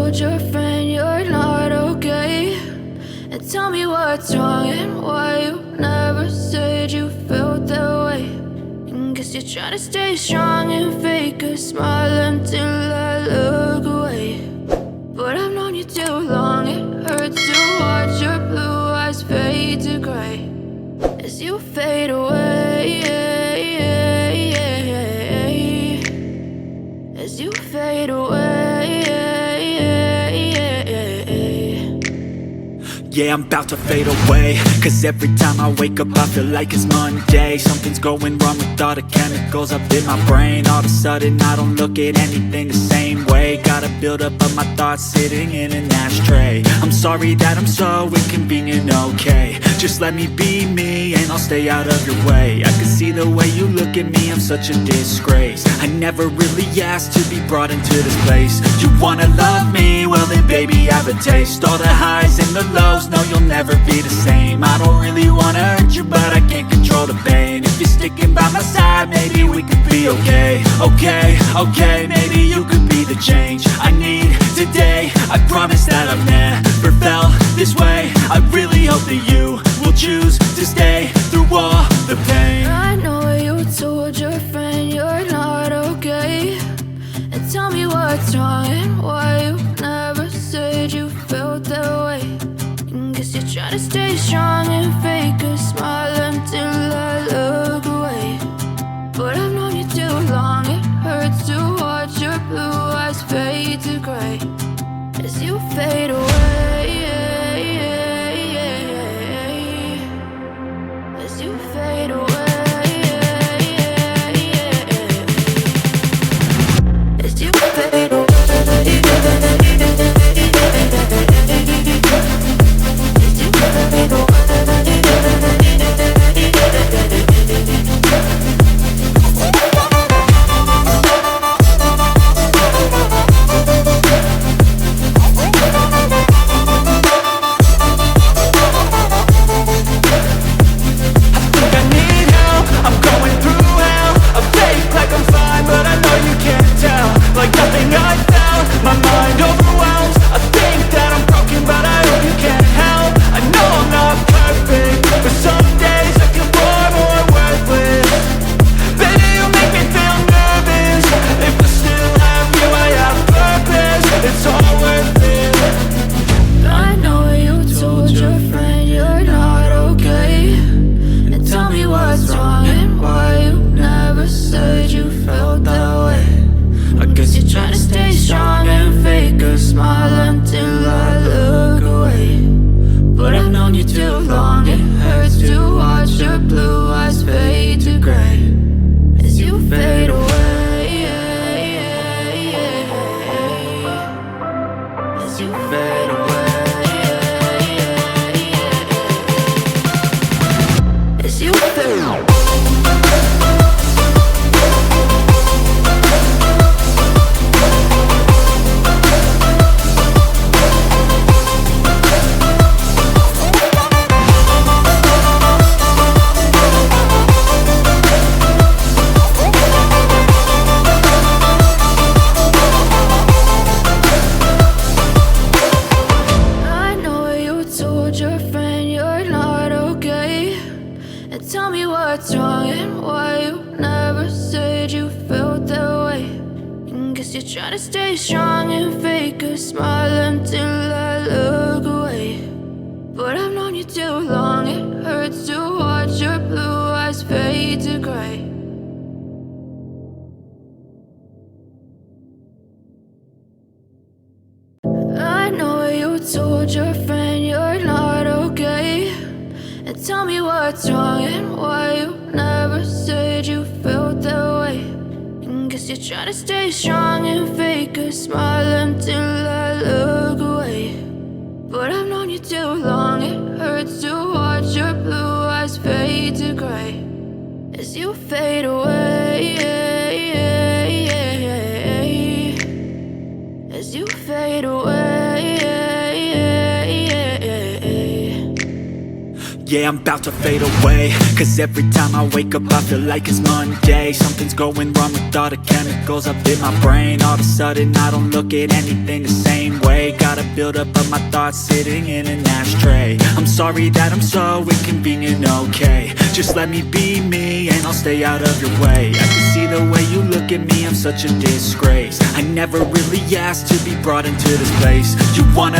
told your friend you're not okay? And tell me what's wrong and why you never said you felt that way. And guess you're trying to stay strong and fake a smile until I look away. But I've known you too long, it hurts to watch your blue eyes fade to gray as you fade away, as you fade away. Yeah, I'm about to fade away, cause every time I wake up I feel like it's Monday. Something's going wrong with all the chemicals up in my brain. All of a sudden I don't look at anything the same way. Got a build up of my thoughts sitting in an ashtray. I'm sorry that I'm so inconvenient, okay? Just let me be me and I'll stay out of your way. I can see the way you look at me, I'm such a disgrace. I never really asked to be brought into this place. You wanna love me? Well then baby, have a taste. All the highs and the lows, no, you'll never be the same. I don't really wanna hurt you, but I can't control the pain. If you're sticking by my side, maybe we could be okay. Okay, maybe you could be the change I need today. I promise that I've never felt this way. I really hope that you will choose to stay through all the pain. I know you told your friend you're not okay. And tell me what's wrong and why you never said you felt that way. Guess you're trying to stay strong and fake a smile until I look away. But I've known you too long, it hurts to watch your blue eyes fade to gray as you fade away, as you fade away, as you fade away. I know you told your friend you're not okay. And tell me what's wrong and why you never said you felt that way. And guess you're trying to stay strong and fake a smile until I look away. But I've known you too long, it hurts to watch your blue eyes fade to gray as you fade away, as you fade away. Yeah, I'm about to fade away, cause every time I wake up I feel like it's Monday. Something's going wrong with all the chemicals up in my brain. All of a sudden I don't look at anything the same way. Got a buildup of my thoughts sitting in an ashtray. I'm sorry that I'm so inconvenient, okay. Just let me be me and I'll stay out of your way. I can see the way you look at me, I'm such a disgrace. I never really asked to be brought into this place. You wanna